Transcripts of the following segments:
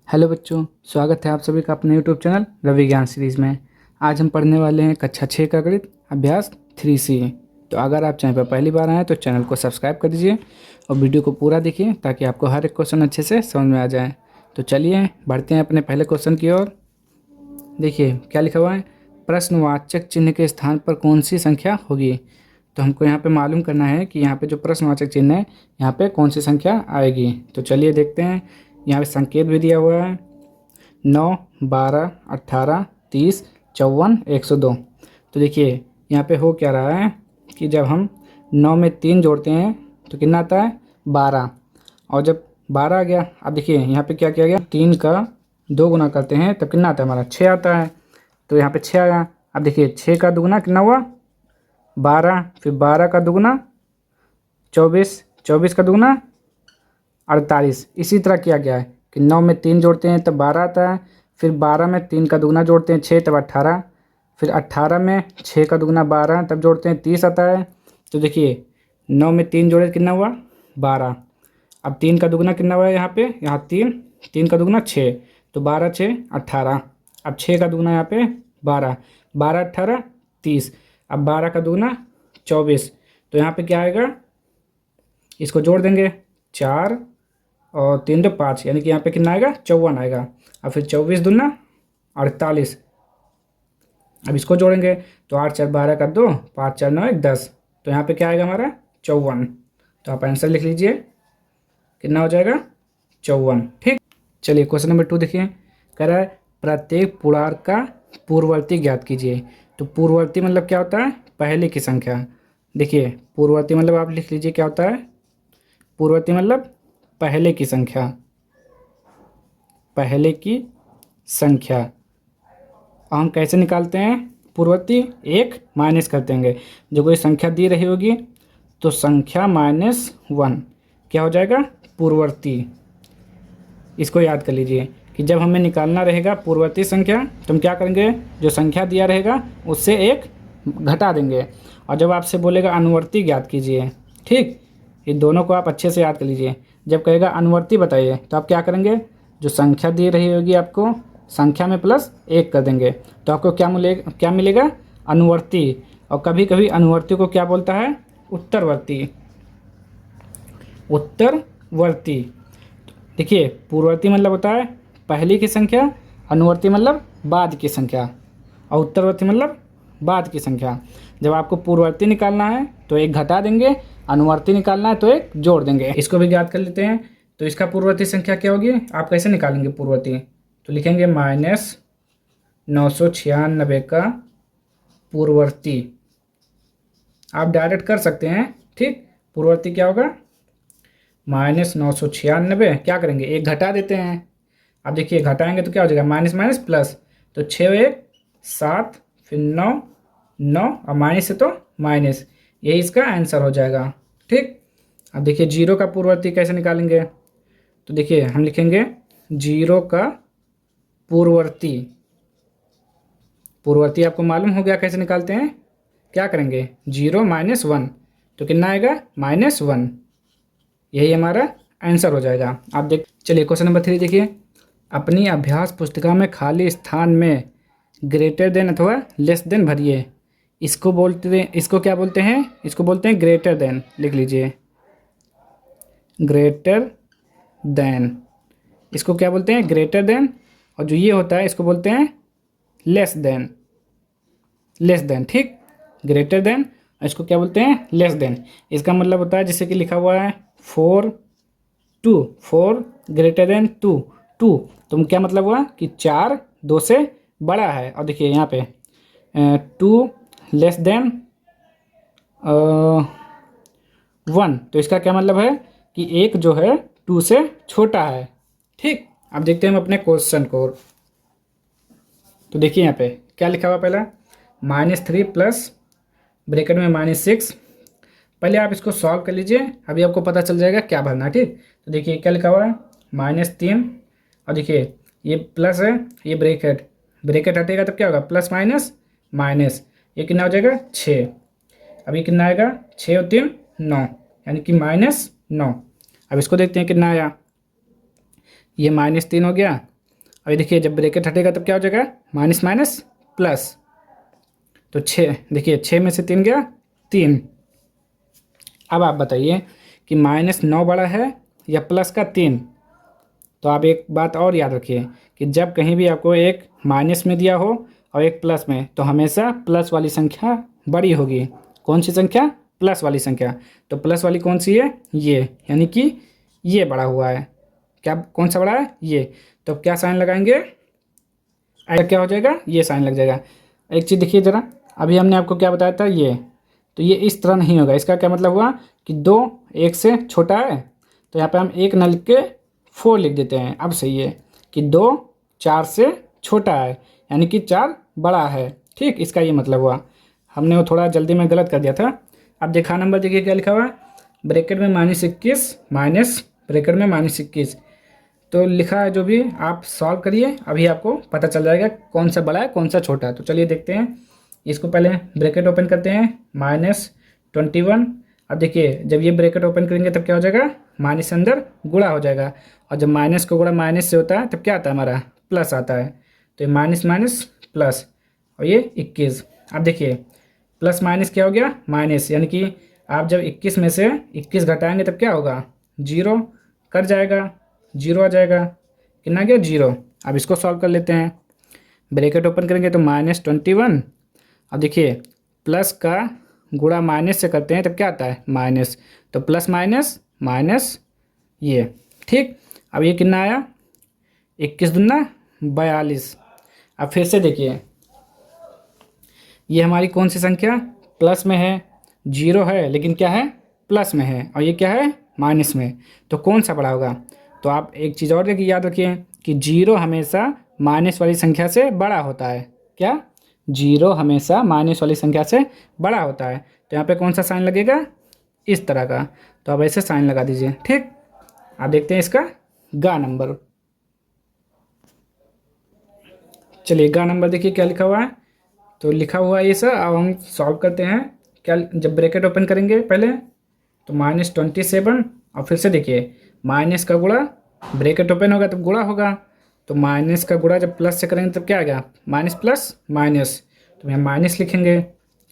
Hello बच्चों, स्वागत है आप सभी का अपने यूट्यूब चैनल रवि ज्ञान सीरीज़ में। आज हम पढ़ने वाले हैं कक्षा 6 का गणित अभ्यास 3C। तो अगर आप चैनल पर पहली बार आए तो चैनल को सब्सक्राइब कर दीजिए और वीडियो को पूरा देखिए ताकि आपको हर एक क्वेश्चन अच्छे से समझ में आ जाए। तो चलिए बढ़ते हैं अपने पहले क्वेश्चन की ओर। देखिए क्या लिखा हुआ है, प्रश्नवाचक चिन्ह के स्थान पर कौन सी संख्या होगी। तो हमको यहाँ पे मालूम करना है कि यहाँ पे जो प्रश्नवाचक चिन्ह है यहाँ पे कौन सी संख्या आएगी। तो चलिए देखते हैं। यहाँ पे संकेत भी दिया हुआ है 9, 12, 18, 30, 54, 102। तो देखिए यहाँ पे हो क्या रहा है कि जब हम 9 में 3 जोड़ते हैं तो कितना आता है 12। और जब 12 आ गया, अब देखिए यहाँ पे क्या किया गया, 3 का 2 गुना करते हैं तब कितना आता है हमारा 6 आता है। तो यहाँ पे 6 आया। अब देखिए 6 का दुगुना कितना हुआ 12, फिर 12 का दुगुना 24, 24 का दुगुना 48। इसी तरह किया गया है कि 9 में 3 जोड़ते हैं तब 12 आता है, फिर 12 में 3 का दुगुना जोड़ते हैं 6 तब 18, फिर 18 में 6 का दुगुना 12 तब जोड़ते हैं 30 आता है। तो देखिए 9 में 3 जोड़े कितना हुआ 12। अब 3 का दुगुना कितना हुआ है यहाँ पे, यहाँ 3, 3 का दुगुना 6, तो 12 6 18। अब 6 का दुगुना यहाँ पे 12, 12 18 30। अब 12 का दुगुना 24। तो यहाँ पे क्या आएगा, इसको जोड़ देंगे 4 और 3 तो 5, यानी कि यहाँ पे कितना आएगा 54 आएगा। और फिर 24 दूना 48। अब इसको जोड़ेंगे तो 8 4 12 का 2, 5 4 9 1 10। तो यहाँ पे क्या आएगा हमारा 54। तो आप आंसर लिख लीजिए, कितना हो जाएगा 54। ठीक, चलिए क्वेश्चन नंबर 2 देखिए। कह रहा है प्रत्येक पूर्णांक का पूर्ववर्ती ज्ञात कीजिए। तो पूर्ववर्ती मतलब क्या होता है, पहले की संख्या। देखिए पूर्ववर्ती मतलब आप लिख लीजिए क्या होता है, पूर्ववर्ती मतलब पहले की संख्या, पहले की संख्या। हम कैसे निकालते हैं पूर्ववर्ती, एक माइनस कर देंगे। जो कोई संख्या दी रही होगी तो संख्या -1 क्या हो जाएगा पूर्ववर्ती। इसको याद कर लीजिए कि जब हमें निकालना रहेगा पूर्ववर्ती संख्या तो हम क्या करेंगे, जो संख्या दिया रहेगा उससे एक घटा देंगे। और जब आपसे बोलेगा अनुवर्ती ज्ञात कीजिए, ठीक, ये दोनों को आप अच्छे से याद कर लीजिए। जब कहेगा अनुवर्ती बताइए तो आप क्या करेंगे, जो संख्या दी रही होगी आपको संख्या में प्लस 1 कर देंगे तो आपको क्या मिलेगा अनुवर्ती। और कभी कभी अनुवर्ती को क्या बोलता है, उत्तरवर्ती, उत्तरवर्ती। देखिए पूर्ववर्ती मतलब होता है पहली की संख्या, अनुवर्ती मतलब बाद की संख्या, और उत्तरवर्ती मतलब बाद की संख्या। जब आपको पूर्ववर्ती निकालना है तो एक घटा देंगे, अनुवर्ती निकालना है तो एक जोड़ देंगे। इसको भी याद कर लेते हैं। तो इसका पूर्ववर्ती संख्या क्या होगी, आप कैसे निकालेंगे पूर्ववर्ती, तो लिखेंगे -996 का पूर्ववर्ती। आप डायरेक्ट कर सकते हैं, ठीक। पूर्ववर्ती क्या होगा -996, क्या करेंगे एक घटा देते हैं। अब देखिए घटाएंगे तो क्या हो जाएगा माइनस माइनस प्लस, तो 6 1 7, फिर 9 9 और माइनस है तो माइनस, यही इसका आंसर हो जाएगा। ठीक, अब देखिए 0 का पूर्ववर्ती कैसे निकालेंगे, तो देखिए हम लिखेंगे 0 का पूर्ववर्ती। पूर्ववर्ती आपको मालूम हो गया कैसे निकालते हैं, क्या करेंगे 0 -1 तो कितना आएगा -1, यही हमारा आंसर हो जाएगा। आप देख चलिए क्वेश्चन नंबर 3 देखिए। अपनी अभ्यास पुस्तिका में खाली स्थान में ग्रेटर देन अथवा लेस देन भरिए। इसको क्या बोलते हैं, इसको बोलते हैं ग्रेटर देन, लिख लीजिए ग्रेटर देन। इसको क्या बोलते हैं ग्रेटर देन, और जो ये होता है इसको बोलते हैं लेस देन, लेस देन। ठीक, ग्रेटर देन, इसको क्या बोलते हैं लेस देन। इसका मतलब होता है जैसे कि लिखा हुआ है 4 2, 4 ग्रेटर देन 2 2, तो क्या मतलब हुआ कि 4 2 से बड़ा है। और देखिए यहाँ पे 2 लेस देन 1, तो इसका क्या मतलब है कि एक जो है 2 से छोटा है। ठीक, अब देखते हैं हम अपने क्वेश्चन को। तो देखिए यहाँ पे क्या लिखा हुआ, पहला -3 प्लस ब्रैकेट में -6। पहले आप इसको सॉल्व कर लीजिए, अभी आपको पता चल जाएगा क्या भरना। ठीक, तो देखिए क्या लिखा हुआ है -3, और देखिए ये प्लस है, ये ब्रैकेट ब्रैकेट हटेगा तब क्या होगा प्लस माइनस माइनस, ये कितना हो जाएगा 6। अभी कितना आएगा 6 और 3 9, यानी कि -9। अब इसको देखते हैं कितना आया, ये -3 हो गया, अभी देखिए जब ब्रैकेट हटेगा तब क्या हो जाएगा, माइनस माइनस प्लस। तो 6, देखिए 6 में से 3 गया 3। अब आप बताइए कि -9 बड़ा है या प्लस का 3। तो आप एक बात और याद रखिए कि जब कहीं भी आपको एक माइनस में दिया हो और एक प्लस में, तो हमेशा प्लस वाली संख्या बड़ी होगी। कौन सी संख्या, प्लस वाली संख्या। तो प्लस वाली कौन सी है, ये, यानी कि ये बड़ा हुआ है। क्या, कौन सा बड़ा है, ये। तो अब क्या साइन लगाएंगे, क्या हो जाएगा, ये साइन लग जाएगा। एक चीज़ देखिए ज़रा, अभी हमने आपको क्या बताया था, ये, तो ये इस तरह नहीं होगा। इसका क्या मतलब हुआ कि 2 1 से छोटा है, तो यहाँ पे हम 1 ना लिख के 4 लिख देते हैं। अब सही है कि 2 4 से छोटा है, यानी कि 4 बड़ा है। ठीक, इसका ये मतलब हुआ। हमने वो थोड़ा जल्दी में गलत कर दिया था। अब देखा नंबर देखिए क्या लिखा हुआ है, ब्रैकेट में -21 माइनस ब्रैकेट में -21। तो लिखा है जो भी, आप सॉल्व करिए, अभी आपको पता चल जाएगा कौन सा बड़ा है कौन सा छोटा है। तो चलिए देखते हैं। इसको पहले ब्रैकेट ओपन करते हैं, -21। अब देखिए जब ये ब्रैकेट ओपन करेंगे तब क्या हो जाएगा, माइनस से अंदर गुणा हो जाएगा, और जब माइनस को गुणा माइनस से होता है तब क्या आता है, हमारा प्लस आता है। तो ये माइनस माइनस प्लस, और ये 21। अब देखिए प्लस माइनस क्या हो गया, माइनस, यानी कि आप जब 21 में से 21 घटाएंगे तब क्या होगा, 0 कट जाएगा, 0 आ जाएगा। कितना गया, 0। अब इसको सॉल्व कर लेते हैं। ब्रैकेट ओपन करेंगे तो -21। अब देखिए प्लस का गुणा माइनस से करते हैं तब क्या आता है, माइनस। तो प्लस माइनस माइनस ये। ठीक, अब ये कितना आया, 21 दूना 42। अब फिर से देखिए, ये हमारी कौन सी संख्या, प्लस में है, 0 है लेकिन क्या है, प्लस में है, और ये क्या है, माइनस में। तो कौन सा बड़ा होगा। तो आप एक चीज़ और देखिए, याद रखिए कि 0 हमेशा माइनस वाली संख्या से बड़ा होता है। क्या, 0 हमेशा माइनस वाली संख्या से बड़ा होता है। तो यहाँ पे कौन सा साइन लगेगा, इस तरह का। तो अब ऐसे साइन लगा दीजिए। ठीक, आप देखते हैं इसका गा नंबर। चलिए गा नंबर देखिए क्या लिखा हुआ है। तो लिखा हुआ है ये सर, अब हम सॉल्व करते हैं। क्या, जब ब्रैकेट ओपन करेंगे पहले तो -27, और फिर से देखिए माइनस का गुणा, ब्रैकेट ओपन होगा तब गुणा होगा, तो माइनस का गुणा जब प्लस से करेंगे तब क्या आएगा, माइनस प्लस माइनस, तो यहाँ माइनस लिखेंगे।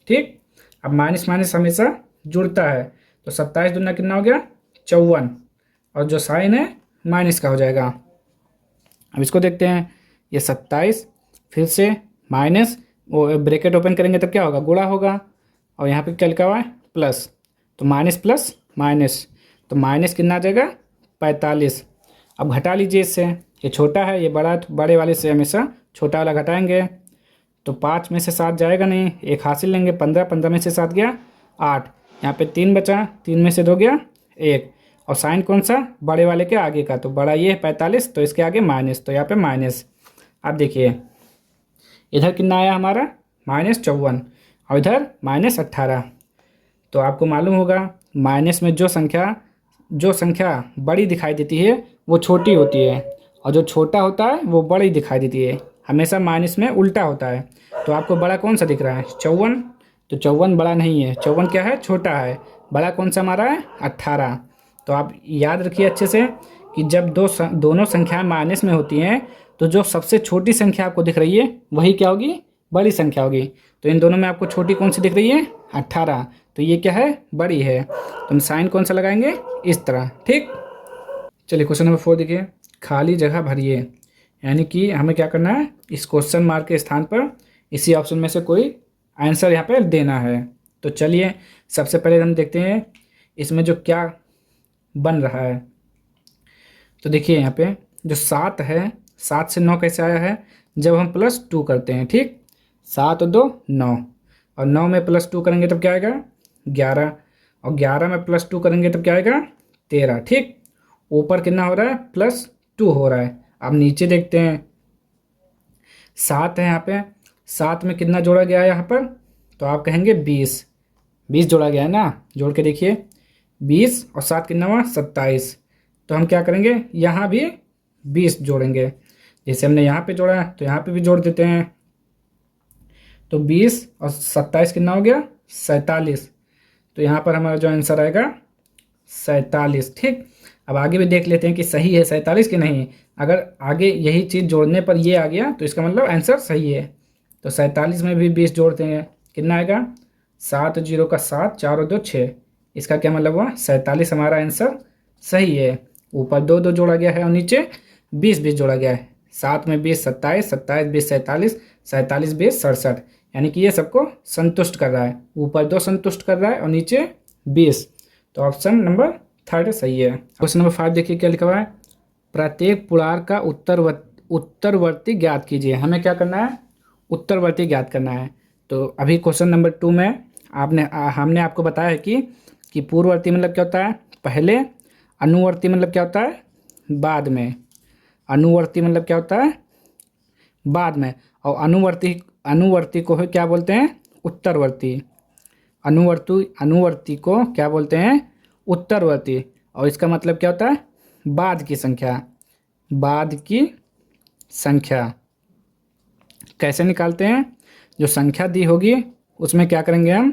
ठीक, अब माइनस माइनस हमेशा जुड़ता है, तो 27 दूना कितना हो गया, 54, और जो साइन है माइनस का हो जाएगा। अब इसको देखते हैं, ये 27 फिर से माइनस, वो ब्रैकेट ओपन करेंगे तब क्या होगा, गुणा होगा, और यहाँ पे क्या लिखा हुआ है, प्लस, तो माइनस प्लस माइनस, तो माइनस कितना आ जाएगा, 45। अब घटा लीजिए इससे, ये छोटा है ये बड़ा, तो बड़े वाले से हमेशा छोटा वाला घटाएंगे। तो 5 में से 7 जाएगा नहीं, एक हासिल लेंगे, 15, 15 में से 7 गया 8, यहाँ पे 3 बचा, 3 में से 2 गया 1, और साइन कौन सा, बड़े वाले के आगे का, तो बड़ा ये है 45, तो इसके आगे माइनस, तो यहाँ पे माइनस। अब देखिए इधर कितना आया हमारा, -54, और इधर -18। तो आपको मालूम होगा माइनस में जो संख्या बड़ी दिखाई देती है वो छोटी होती है, और जो छोटा होता है वो बड़ी दिखाई देती है। हमेशा माइनस में उल्टा होता है। तो आपको बड़ा कौन सा दिख रहा है, 54, तो 54 बड़ा नहीं है, 54 क्या है, छोटा है। बड़ा कौन सा हमारा है, 18। तो आप याद रखिए अच्छे से कि जब दोनों संख्याएं माइनस में होती हैं तो जो सबसे छोटी संख्या आपको दिख रही है वही क्या होगी, बड़ी संख्या होगी। तो इन दोनों में आपको छोटी कौन सी दिख रही है, 18, तो ये क्या है, बड़ी है। तो हम साइन कौन सा लगाएंगे, इस तरह। ठीक, चलिए क्वेश्चन नंबर 4 देखिए, खाली जगह भरिए। यानी कि हमें क्या करना है, इस क्वेश्चन मार्क के स्थान पर इसी ऑप्शन में से कोई आंसर यहाँ पे देना है। तो चलिए सबसे पहले हम देखते हैं इसमें जो क्या बन रहा है। तो देखिए यहाँ पे जो 7 है, 7 से 9 कैसे आया है, जब हम +2 करते हैं। ठीक, 7 और 2 9, और 9 में +2 करेंगे तब क्या आएगा, 11, और 11 में +2 करेंगे तब क्या आएगा, 13। ठीक, ऊपर कितना हो रहा है, +2 हो रहा है। अब नीचे देखते हैं, 7 है यहाँ पे, 7 में कितना जोड़ा गया है यहाँ पर, तो आप कहेंगे 20, 20 जोड़ा गया है ना, जोड़ के देखिए 20 और 7 कितना हुआ, 27। तो हम क्या करेंगे, यहाँ भी 20 जोड़ेंगे, जैसे हमने यहाँ पे जोड़ा है तो यहाँ पे भी जोड़ देते हैं। तो 20 और 27 कितना हो गया, 47। तो यहाँ पर हमारा जो आंसर आएगा 47। ठीक, अब आगे भी देख लेते हैं कि सही है 47 कि नहीं। अगर आगे यही चीज़ जोड़ने पर ये आ गया तो इसका मतलब आंसर सही है। तो 47 में भी 20 जोड़ते हैं, कितना आएगा 7 जीरो का 7, 4 और 2 6। इसका क्या मतलब हुआ 47 हमारा आंसर सही है। ऊपर 2 2 जोड़ा गया है और नीचे 20 20 जोड़ा गया है। 7 में 20 27, 27 20 47, 47 20 67, यानी कि ये सबको संतुष्ट कर रहा है। ऊपर 2 संतुष्ट कर रहा है और नीचे 20। तो ऑप्शन नंबर 3 सही है। क्वेश्चन नंबर 5 देखिए क्या लिखा हुआ है। प्रत्येक पुड़ार का उत्तरवर्ती ज्ञात कीजिए। हमें क्या करना है, उत्तरवर्ती ज्ञात करना है। तो अभी क्वेश्चन नंबर 2 में हमने आपको बताया है कि पूर्ववर्ती मतलब क्या होता है पहले, अनुवर्ती मतलब क्या होता है बाद में, अनुवर्ती मतलब क्या होता है बाद में, और अनुवर्ती को क्या बोलते हैं उत्तरवर्ती। अनुवर्ती को क्या बोलते हैं उत्तरवर्ती। और इसका मतलब क्या होता है बाद की संख्या। बाद की संख्या कैसे निकालते हैं, जो संख्या दी होगी उसमें क्या करेंगे हम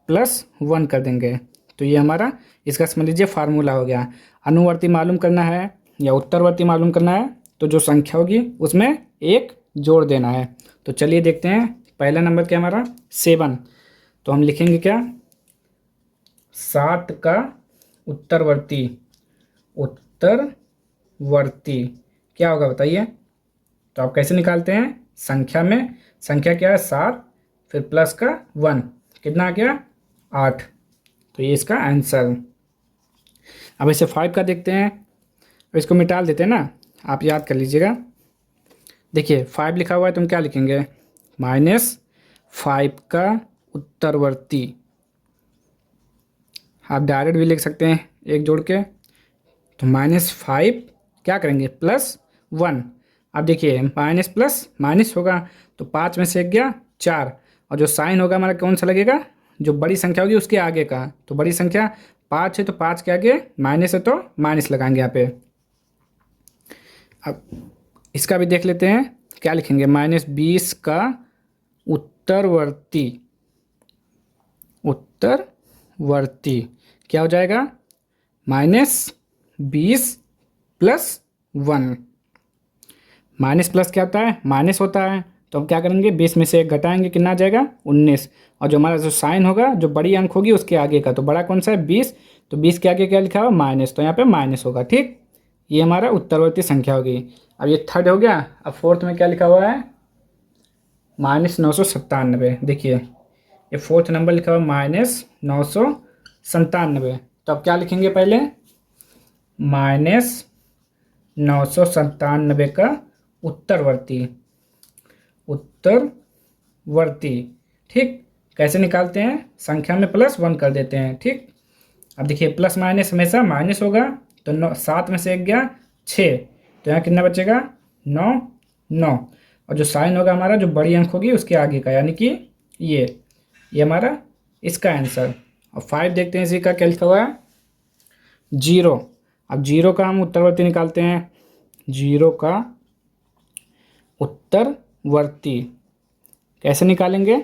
+1 कर देंगे। तो ये हमारा इसका समझ लीजिए फार्मूला हो गया। अनुवर्ती मालूम करना है या उत्तरवर्ती मालूम करना है तो जो संख्या होगी उसमें 1 जोड़ देना है। तो चलिए देखते हैं। पहला नंबर क्या हमारा 7। तो हम लिखेंगे क्या 7 का उत्तरवर्ती, उत्तरवर्ती क्या होगा बताइए। तो आप कैसे निकालते हैं, संख्या में संख्या क्या है 7, फिर प्लस का 1, कितना आ गया 8। तो ये इसका आंसर। अब इसे 5 का देखते हैं, अब इसको मिटा देते हैं ना, आप याद कर लीजिएगा। देखिए 5 लिखा हुआ है तो हम क्या लिखेंगे -5 का उत्तरवर्ती। आप डायरेक्ट भी लिख सकते हैं एक जोड़ के। तो -5 क्या करेंगे +1। अब देखिए माइनस प्लस माइनस होगा तो 5 में से 1 गया 4, और जो साइन होगा हमारा कौन सा लगेगा, जो बड़ी संख्या होगी उसके आगे का। तो बड़ी संख्या 5 है तो 5 के आगे माइनस है तो माइनस लगाएंगे यहाँ पे। अब इसका भी देख लेते हैं क्या लिखेंगे -20 का उत्तरवर्ती, उत्तरवर्ती क्या हो जाएगा -20 + 1। माइनस प्लस क्या होता है माइनस होता है, तो हम क्या करेंगे 20 में से 1 घटाएंगे, कितना आ जाएगा 19। और जो हमारा जो साइन होगा जो बड़ी अंक होगी उसके आगे का, तो बड़ा कौन सा है 20, तो 20 के आगे क्या लिखा हुआ माइनस, तो यहाँ पे माइनस होगा। ठीक, ये हमारा उत्तरवर्ती संख्या होगी। अब ये थर्ड हो गया। अब फोर्थ में क्या लिखा हुआ है -997। देखिए ये फोर्थ नंबर लिखा हुआ -997। तो अब क्या लिखेंगे पहले -997 का उत्तरवर्ती, उत्तरवर्ती। ठीक, कैसे निकालते हैं, संख्या में +1 कर देते हैं। ठीक, अब देखिए प्लस माइनस हमेशा माइनस होगा, तो 7 में से 1 गया 6, तो यहाँ कितना बचेगा 9 9, और जो साइन होगा हमारा जो बड़ी अंक होगी उसके आगे का, यानी कि ये हमारा इसका आंसर। और 5 देखते हैं इसी का क्या लिखा हुआ है 0। अब 0 का हम उत्तरवर्ती निकालते हैं, 0 का उत्तरवर्ती कैसे निकालेंगे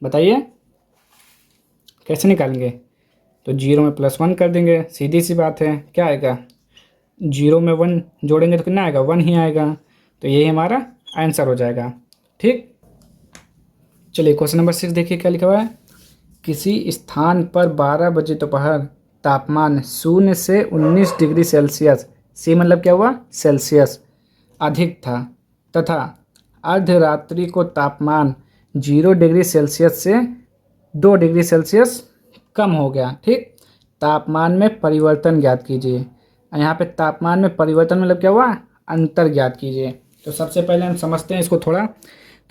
बताइए, कैसे निकालेंगे। तो 0 में +1 कर देंगे, सीधी सी बात है। क्या आएगा 0 में 1 जोड़ेंगे तो कितना आएगा 1 ही आएगा। तो यही हमारा आंसर हो जाएगा। ठीक, चलिए क्वेश्चन नंबर 6 देखिए क्या लिखा हुआ है। किसी स्थान पर 12 बजे दोपहर तापमान 0 से 19 डिग्री सेल्सियस, सी मतलब क्या हुआ सेल्सियस, अधिक था, तथा अर्धरात्रि को तापमान 0 डिग्री सेल्सियस से 2 डिग्री सेल्सियस कम हो गया। ठीक, तापमान में परिवर्तन ज्ञात कीजिए। यहाँ पे तापमान में परिवर्तन मतलब क्या हुआ अंतर ज्ञात कीजिए। तो सबसे पहले हम समझते हैं इसको थोड़ा।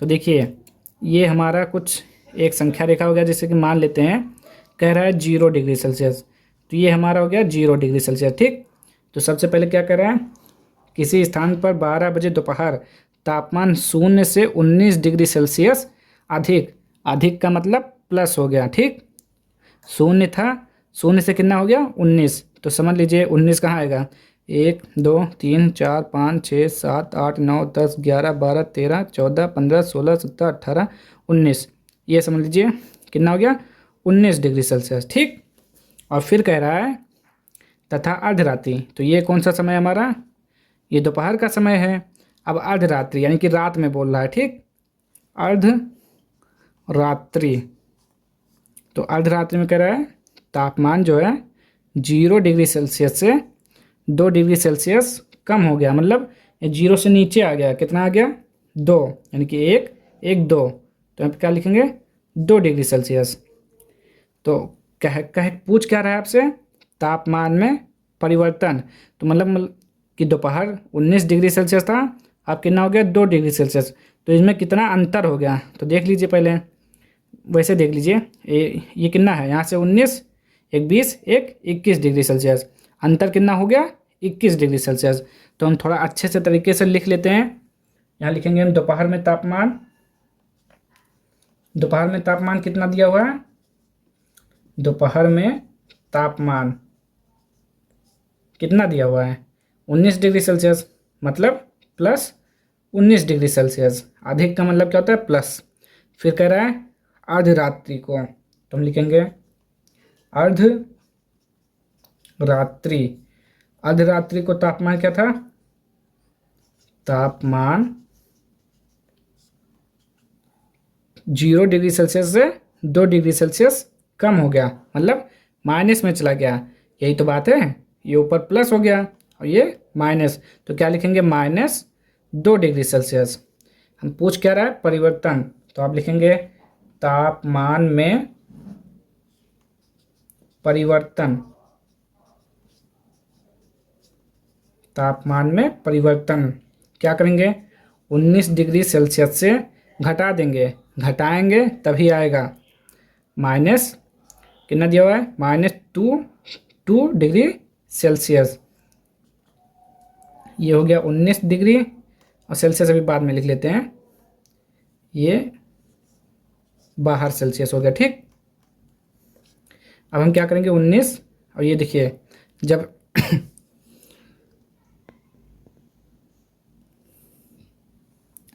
तो देखिए ये हमारा कुछ एक संख्या रेखा हो गया, जैसे कि मान लेते हैं कह रहा है 0 डिग्री सेल्सियस, तो ये हमारा हो गया 0 डिग्री सेल्सियस। ठीक, तो सबसे पहले क्या कर रहा है किसी स्थान पर 12 बजे दोपहर तापमान 0 से 19 डिग्री सेल्सियस अधिक, अधिक का मतलब प्लस हो गया। ठीक, 0 था, 0 से कितना हो गया 19, तो समझ लीजिए 19 कहाँ आएगा 1 2 3 4 5 6 7 8 9 10 11 12 13 14 15 16 17 18 19, ये समझ लीजिए कितना हो गया 19 डिग्री सेल्सियस। ठीक, और फिर कह रहा है तथा अर्धरात्रि। तो ये कौन सा समय हमारा, ये दोपहर का समय है। अब अर्धरात्रि यानी कि रात में बोल रहा है, ठीक, अर्धरात्रि। तो अर्धरात्रि में कह रहा है तापमान जो है 0 डिग्री सेल्सियस से 2 डिग्री सेल्सियस कम हो गया, मतलब 0 से नीचे आ गया। कितना आ गया, 2, यानी कि 1 1 2। तो यहाँ पे क्या लिखेंगे, 2 डिग्री सेल्सियस। तो कह कह पूछ क्या रहा है आपसे, तापमान में परिवर्तन। तो मतलब कि दोपहर 19 डिग्री सेल्सियस था, अब कितना हो गया, 2 डिग्री सेल्सियस। तो इसमें कितना अंतर हो गया, तो देख लीजिए पहले, वैसे देख लीजिए, ये कितना है, यहाँ से 19, एक 20, एक 21 डिग्री सेल्सियस, अंतर कितना हो गया, 21 डिग्री सेल्सियस। तो हम थोड़ा अच्छे से तरीके से लिख लेते हैं। यहाँ लिखेंगे हम दोपहर में तापमान, दोपहर में तापमान कितना दिया हुआ है, दोपहर में तापमान कितना दिया हुआ है, 19 डिग्री सेल्सियस, मतलब प्लस 19 डिग्री सेल्सियस। अधिक का मतलब क्या होता है, प्लस। फिर कह रहा है अर्धरात्रि को, तो हम लिखेंगे अर्धरात्रि। अर्धरात्रि को तापमान क्या था, तापमान 0 डिग्री सेल्सियस से 2 डिग्री सेल्सियस कम हो गया, मतलब माइनस में चला गया। यही तो बात है, ये ऊपर प्लस हो गया और ये माइनस। तो क्या लिखेंगे, -2 डिग्री सेल्सियस। हम पूछ क्या रहा है, परिवर्तन। तो आप लिखेंगे तापमान में परिवर्तन, तापमान में परिवर्तन क्या करेंगे, 19 डिग्री सेल्सियस से घटा देंगे, घटाएंगे तभी आएगा। माइनस कितना दिया हुआ है, -2 डिग्री सेल्सियस। ये हो गया 19 डिग्री, और सेल्सियस अभी बाद में लिख लेते हैं, ये बाहर सेल्सियस हो गया, ठीक। अब हम क्या करेंगे, 19, और ये देखिए जब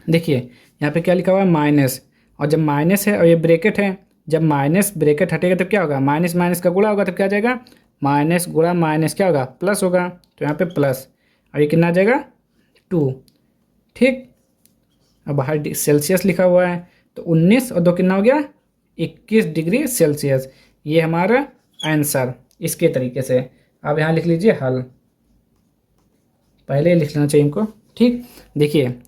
देखिए यहाँ पे क्या लिखा हुआ है, माइनस, और जब माइनस है और ये ब्रैकेट है, जब माइनस ब्रैकेट हटेगा तब क्या होगा, माइनस माइनस का गुणा होगा, तब क्या आ जाएगा, माइनस गुणा माइनस क्या होगा, प्लस होगा। तो यहाँ पे प्लस, और ये कितना आ जाएगा, 2, ठीक। अब बाहर सेल्सियस लिखा हुआ है, तो 19 और 2 कितना हो गया, 21 डिग्री सेल्सियस। ये हमारा आंसर इसके तरीके से। अब यहाँ लिख लीजिए हल, पहले लिख लेना चाहिए इनको, ठीक। देखिए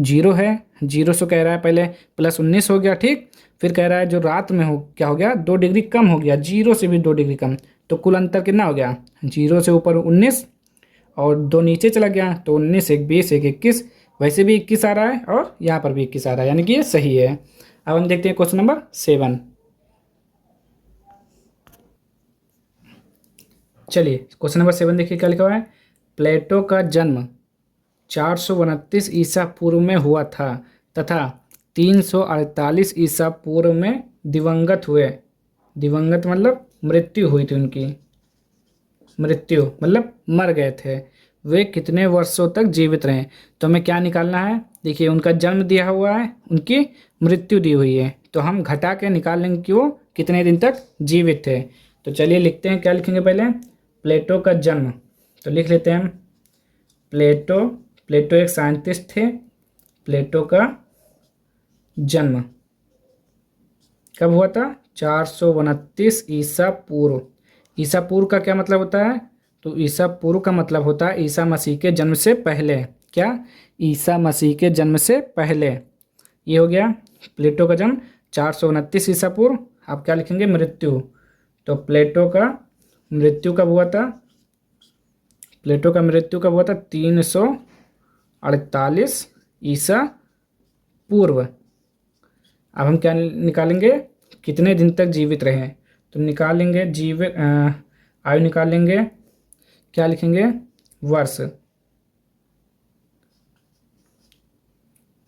0 है, 0 से कह रहा है पहले +19 हो गया, ठीक। फिर कह रहा है जो रात में हो क्या हो गया, 2 डिग्री कम हो गया, 0 से भी 2 डिग्री कम। तो कुल अंतर कितना हो गया, 0 से ऊपर 19 और 2 नीचे चला गया, तो 19 एक 20 एक 21, वैसे भी 21 आ रहा है और यहाँ पर भी 21 आ रहा है, यानी कि ये सही है। अब हम देखते हैं क्वेश्चन नंबर 7। चलिए क्वेश्चन नंबर 7 देखिए क्या लिखा हुआ है, प्लेटो का जन्म 429 ईसा पूर्व में हुआ था तथा 348 ईसा पूर्व में दिवंगत हुए। दिवंगत मतलब मृत्यु हुई थी उनकी, मृत्यु मतलब मर गए थे। वे कितने वर्षों तक जीवित रहे। तो हमें क्या निकालना है, देखिए उनका जन्म दिया हुआ है, उनकी मृत्यु दी हुई है, तो हम घटा के निकाल लेंगे कि वो कितने दिन तक जीवित थे। तो चलिए लिखते हैं, क्या लिखेंगे पहले, प्लेटो का जन्म। तो लिख लेते हैं हम प्लेटो एक साइंटिस्ट थे। प्लेटो का जन्म कब हुआ था, 429 ईसा पूर्व। ईसा पूर्व का क्या मतलब होता है, तो ईसा पूर्व का मतलब होता है ईसा मसीह के जन्म से पहले। क्या, ईसा मसीह के जन्म से पहले। ये हो गया प्लेटो का जन्म 429 ईसा पूर्व। आप क्या लिखेंगे, मृत्यु। तो प्लेटो का मृत्यु कब हुआ था, प्लेटो का मृत्यु कब हुआ था, 348 ईसा पूर्व। अब हम क्या निकालेंगे, कितने दिन तक जीवित रहे। तो निकालेंगे जीवित आयु निकालेंगे, क्या लिखेंगे, वर्ष,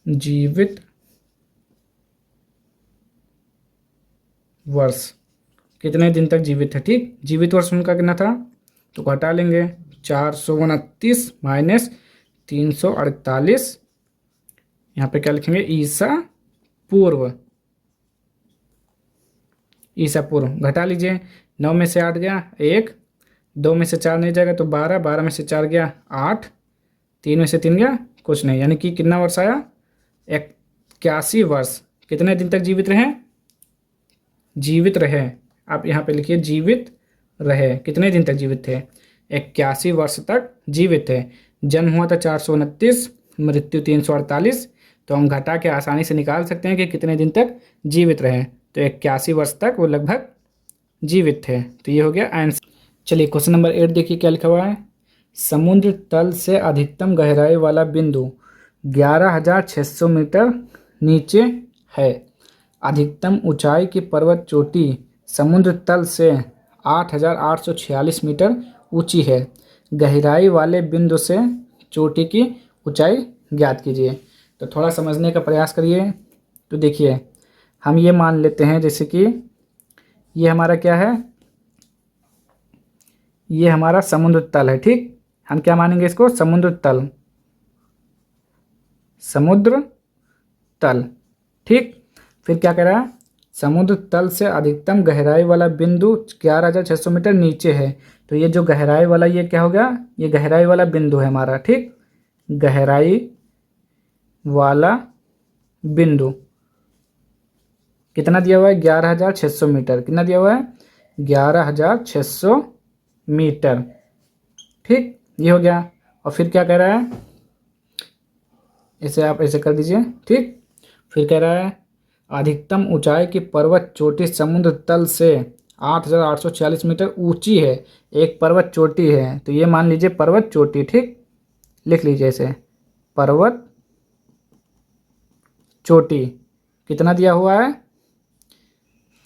जीवित वर्ष, कितने दिन तक जीवित है, ठीक। जीवित वर्ष उनका कितना था, तो घटा लेंगे, 429 माइनस 348, यहाँ पे क्या लिखेंगे, ईसा पूर्व। ईसा पूर्व घटा लीजिए, 9 में से 8 गया 1, 2 में से 4 नहीं जाएगा तो 12, 12 में से 4 गया 8, 3 में से 3 गया कुछ नहीं, यानी कि कितना वर्ष आया 81 वर्ष। कितने दिन तक जीवित रहे? जीवित रहे, आप यहाँ पे लिखिए जीवित रहे। कितने दिन तक जीवित थे? 81 वर्ष तक जीवित थे। जन्म हुआ था 429, मृत्यु 348, तो हम घटा के आसानी से निकाल सकते हैं कि कितने दिन तक जीवित रहे। तो 81 वर्ष तक वो लगभग जीवित थे। तो ये हो गया आंसर। चलिए क्वेश्चन नंबर 8 देखिए क्या लिखा हुआ है। समुद्र तल से अधिकतम गहराई वाला बिंदु 11,600 मीटर नीचे है। अधिकतम ऊंचाई की पर्वत चोटी समुद्र तल से 8,846 मीटर ऊंची है। गहराई वाले बिंदु से चोटी की ऊंचाई ज्ञात कीजिए। तो थोड़ा समझने का प्रयास करिए। तो देखिए हम ये मान लेते हैं जैसे कि ये हमारा क्या है, ये हमारा समुद्र तल है। ठीक, हम क्या मानेंगे इसको? समुद्र तल, समुद्र तल। ठीक, फिर क्या कह रहा है? समुद्र तल से अधिकतम गहराई वाला बिंदु 11,600 मीटर नीचे है। तो ये जो गहराई वाला ये क्या हो गया? ये गहराई वाला बिंदु है हमारा। ठीक, गहराई वाला बिंदु कितना दिया हुआ है? 11,600 मीटर। कितना दिया हुआ है? 11,600 मीटर। ठीक, ये हो गया। और फिर क्या कह रहा है? इसे आप ऐसे कर दीजिए। ठीक, फिर कह रहा है अधिकतम ऊंचाई की पर्वत चोटी समुद्र तल से 8,846 मीटर ऊंची है। एक पर्वत चोटी है, तो ये मान लीजिए पर्वत चोटी। ठीक, लिख लीजिए इसे, पर्वत चोटी। कितना दिया हुआ है?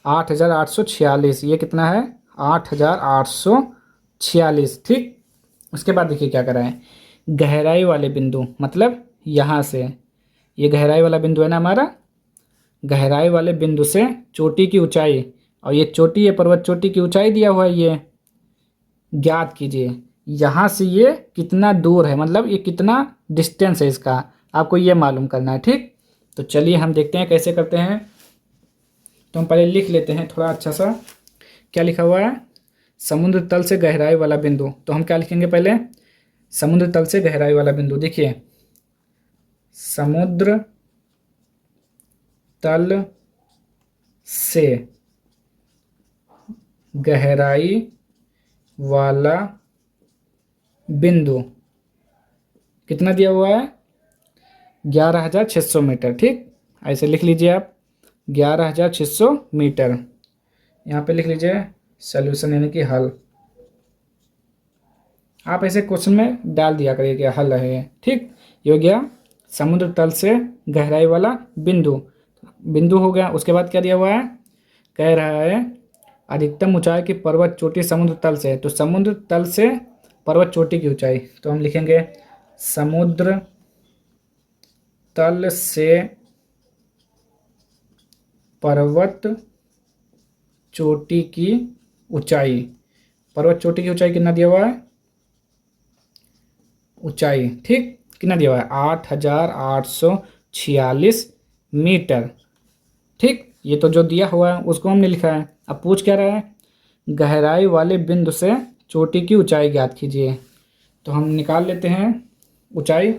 8,846। ये कितना है? 8,846। ठीक, उसके बाद देखिए क्या कर रहा है। गहराई वाले बिंदु मतलब यहाँ से, ये गहराई वाला बिंदु है ना हमारा। गहराई वाले बिंदु से चोटी की ऊंचाई, और ये चोटी, ये पर्वत चोटी की ऊंचाई दिया हुआ है, ये ज्ञात कीजिए। यहाँ से ये कितना दूर है, मतलब ये कितना डिस्टेंस है इसका, आपको ये मालूम करना है। ठीक, तो चलिए हम देखते हैं कैसे करते हैं। तो हम पहले लिख लेते हैं थोड़ा अच्छा सा। क्या लिखा हुआ है? समुद्र तल से गहराई वाला बिंदु। तो हम क्या लिखेंगे पहले? समुद्र तल से गहराई वाला बिंदु। देखिए समुद्र तल से गहराई वाला बिंदु कितना दिया हुआ है? 11,600 मीटर। ठीक, ऐसे लिख लीजिए आप, 11,600 मीटर। यहाँ पे लिख लीजिए सॉल्यूशन यानी कि हल। आप ऐसे क्वेश्चन में डाल दिया करिए कि हल है ये। ठीक, ये हो गया समुद्र तल से गहराई वाला बिंदु। बिंदु हो गया। उसके बाद क्या दिया हुआ है? कह रहा है अधिकतम ऊंचाई की पर्वत चोटी समुद्र तल से। तो समुद्र तल से पर्वत चोटी की ऊंचाई, तो हम लिखेंगे समुद्र तल से पर्वत चोटी की ऊंचाई। पर्वत चोटी की ऊंचाई कितना दिया हुआ है? ऊंचाई, ठीक, कितना दिया हुआ है? 8,846 मीटर। ठीक, ये तो जो दिया हुआ है उसको हमने लिखा है। अब पूछ क्या रहा है? गहराई वाले बिंदु से चोटी की ऊंचाई ज्ञात कीजिए। तो हम निकाल लेते हैं ऊंचाई।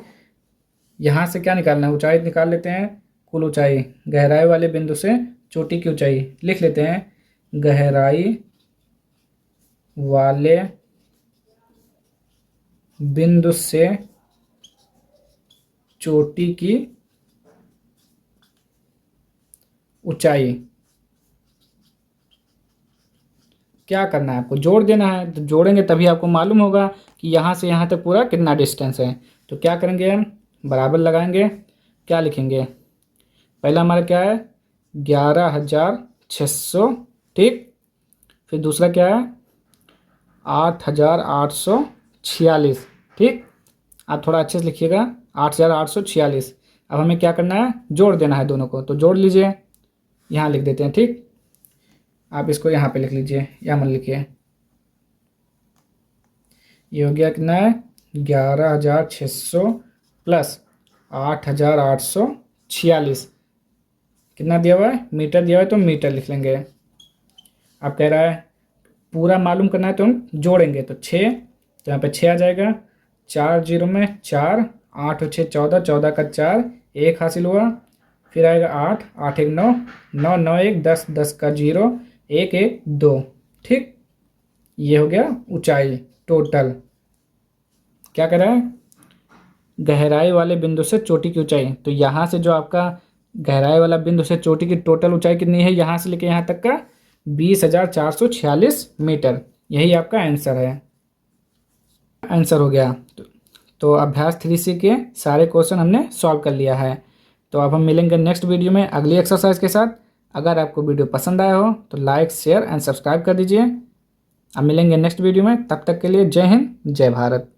यहाँ से क्या निकालना है? ऊंचाई निकाल लेते हैं, कुल ऊंचाई। गहराई वाले बिंदु से चोटी की ऊंचाई लिख लेते हैं, गहराई वाले बिंदु से चोटी की ऊंचाई। क्या करना है आपको? जोड़ देना है। तो जोड़ेंगे तभी आपको मालूम होगा कि यहाँ से यहाँ तक पूरा कितना डिस्टेंस है। तो क्या करेंगे हम? बराबर लगाएंगे। क्या लिखेंगे? पहला हमारा क्या है? 11,600। ठीक, फिर दूसरा क्या है? 8,846। ठीक, आप थोड़ा अच्छे से लिखिएगा, 8,846। अब हमें क्या करना है? जोड़ देना है दोनों को। तो जोड़ लीजिए, यहाँ लिख देते हैं। ठीक, आप इसको यहाँ पे लिख लीजिए, यहाँ मत लिखिए। ये हो गया कितना है? 11,600 प्लस 8,846। कितना दिया हुआ है? मीटर दिया हुआ है, तो मीटर लिख लेंगे। अब कह रहा है पूरा मालूम करना है तो हम जोड़ेंगे। तो 6, तो यहाँ पे 6 आ जाएगा, 4 जीरो में 4, 8 और 6 14, 14 का 4 1 हासिल हुआ, फिर आएगा 8, 8 एक 9, 9 9 1 10, 10 का 0, 1 1 2। ठीक, ये हो गया ऊंचाई टोटल। क्या कर रहा है, गहराई वाले बिंदु से चोटी की ऊंचाई। तो यहाँ से जो आपका गहराई वाला बिंदु से चोटी की टोटल ऊंचाई कितनी है, यहाँ से लेके यहाँ तक का 20,446 मीटर। यही आपका आंसर है। आंसर हो गया। तो अभ्यास 3C के सारे क्वेश्चन हमने सॉल्व कर लिया है। तो अब हम मिलेंगे नेक्स्ट वीडियो में अगली एक्सरसाइज के साथ। अगर आपको वीडियो पसंद आया हो तो लाइक शेयर एंड सब्सक्राइब कर दीजिए। अब मिलेंगे नेक्स्ट वीडियो में, तब तक के लिए जय हिंद जय भारत।